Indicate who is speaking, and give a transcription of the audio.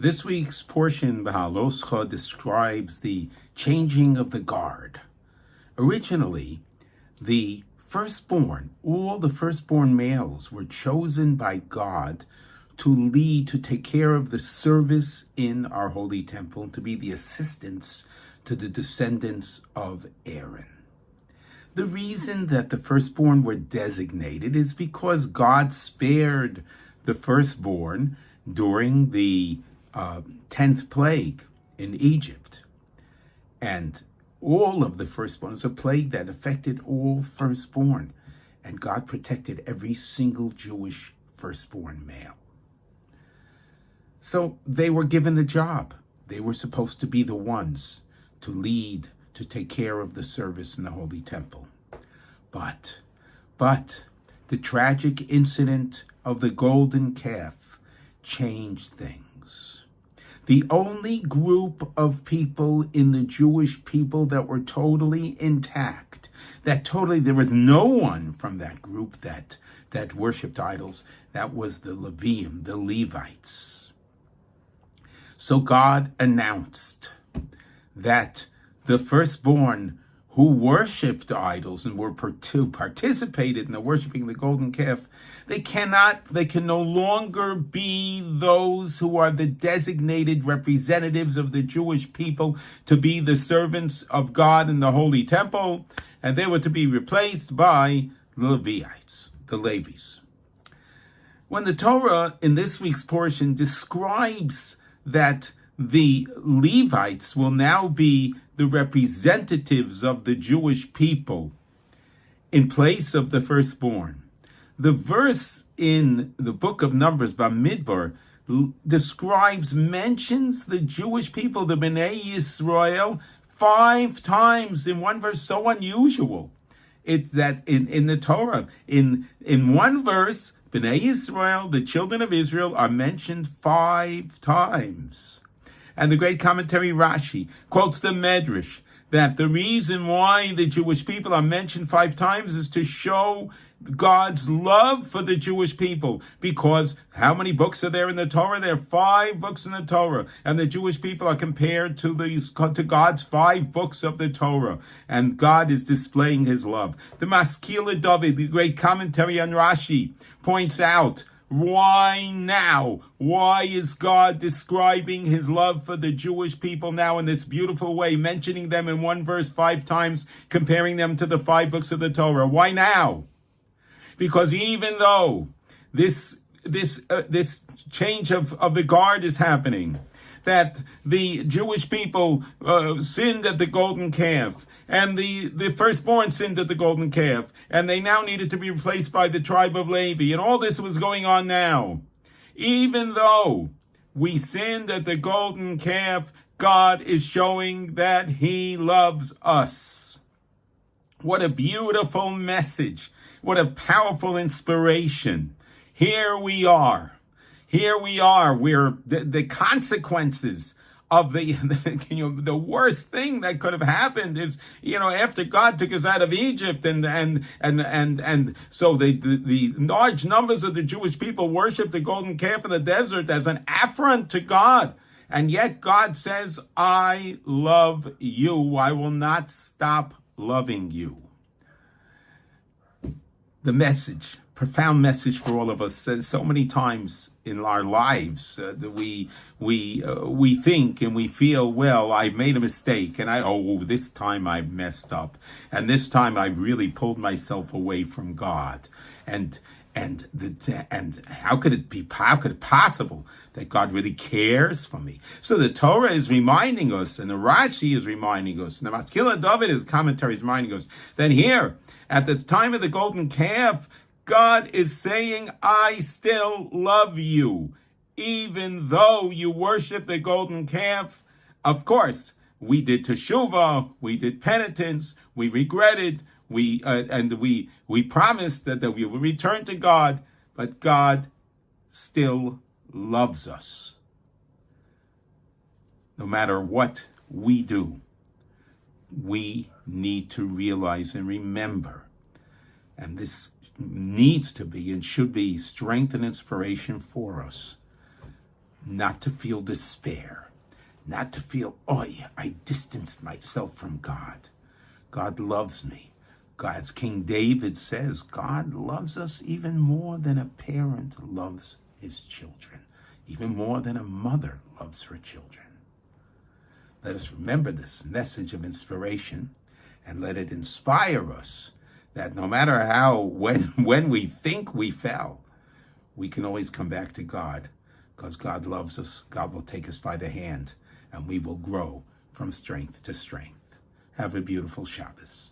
Speaker 1: This week's portion, Behaalosecha, describes the changing of the guard. Originally, the firstborn, all the firstborn males were chosen by God to lead, to take care of the service in our holy temple, to be the assistants to the descendants of Aaron. The reason that the firstborn were designated is because God spared the firstborn during the 10th plague in Egypt. And all of the firstborn was a plague that affected all firstborn. And God protected every single Jewish firstborn male. So they were given the job. They were supposed to be the ones to lead, to take care of the service in the Holy Temple. But the tragic incident of the golden calf changed things. The only group of people in the Jewish people that were totally intact, there was no one from that group that worshipped idols, that was the Levium, the Levites. So God announced that the firstborn who worshipped idols and participated in the worshiping of the golden calf, they can no longer be those who are the designated representatives of the Jewish people to be the servants of God in the Holy Temple, and they were to be replaced by the Levites, the Levies. When the Torah in this week's portion describes that the Levites will now be the representatives of the Jewish people in place of the firstborn, the verse in the book of Numbers, Bamidbar, mentions the Jewish people, the Bnei Yisrael, 5 times in one verse. So unusual. It's that in the Torah, in one verse, Bnei Yisrael, the children of Israel, are mentioned 5 times. And the great commentary Rashi quotes the Medrash that the reason why the Jewish people are mentioned 5 times is to show God's love for the Jewish people. Because how many books are there in the Torah? There are 5 books in the Torah. And the Jewish people are compared to God's 5 books of the Torah. And God is displaying his love. The Maskila David, the great commentary on Rashi, points out, why now? Why is God describing his love for the Jewish people now in this beautiful way, mentioning them in one verse 5 times, comparing them to the 5 books of the Torah? Why now? Because even though this change of the guard is happening, that the Jewish people sinned at the golden calf, and the firstborn sinned at the golden calf, and they now needed to be replaced by the tribe of Levi, and all this was going on now. Even though we sinned at the golden calf, God is showing that he loves us. What a beautiful message. What a powerful inspiration. Here we are. We're the consequences of the worst thing that could have happened is, after God took us out of Egypt and so the large numbers of the Jewish people worshiped the golden calf in the desert as an affront to God. And yet God says, I love you. I will not stop loving you. The message, profound message for all of us, says so many times in our lives that we think and we feel, well, I've made a mistake, and this time I've messed up, and this time I've really pulled myself away from God, and how could it possible that God really cares for me? So the Torah is reminding us, and the Rashi is reminding us, and the Maskila David, his commentary, is reminding us that here, at the time of the golden calf, God is saying, I still love you. Even though you worship the golden calf, of course, we did teshuvah, we did penitence, we regretted, we promised that we will return to God, but God still loves us. No matter what we do, we need to realize and remember, and this needs to be and should be strength and inspiration for us, not to feel despair, not to feel, oh, I distanced myself from God. God loves me. As King David says, God loves us even more than a parent loves his children, even more than a mother loves her children. Let us remember this message of inspiration and let it inspire us that no matter when we think we fell, we can always come back to God, because God loves us. God will take us by the hand, and we will grow from strength to strength. Have a beautiful Shabbos.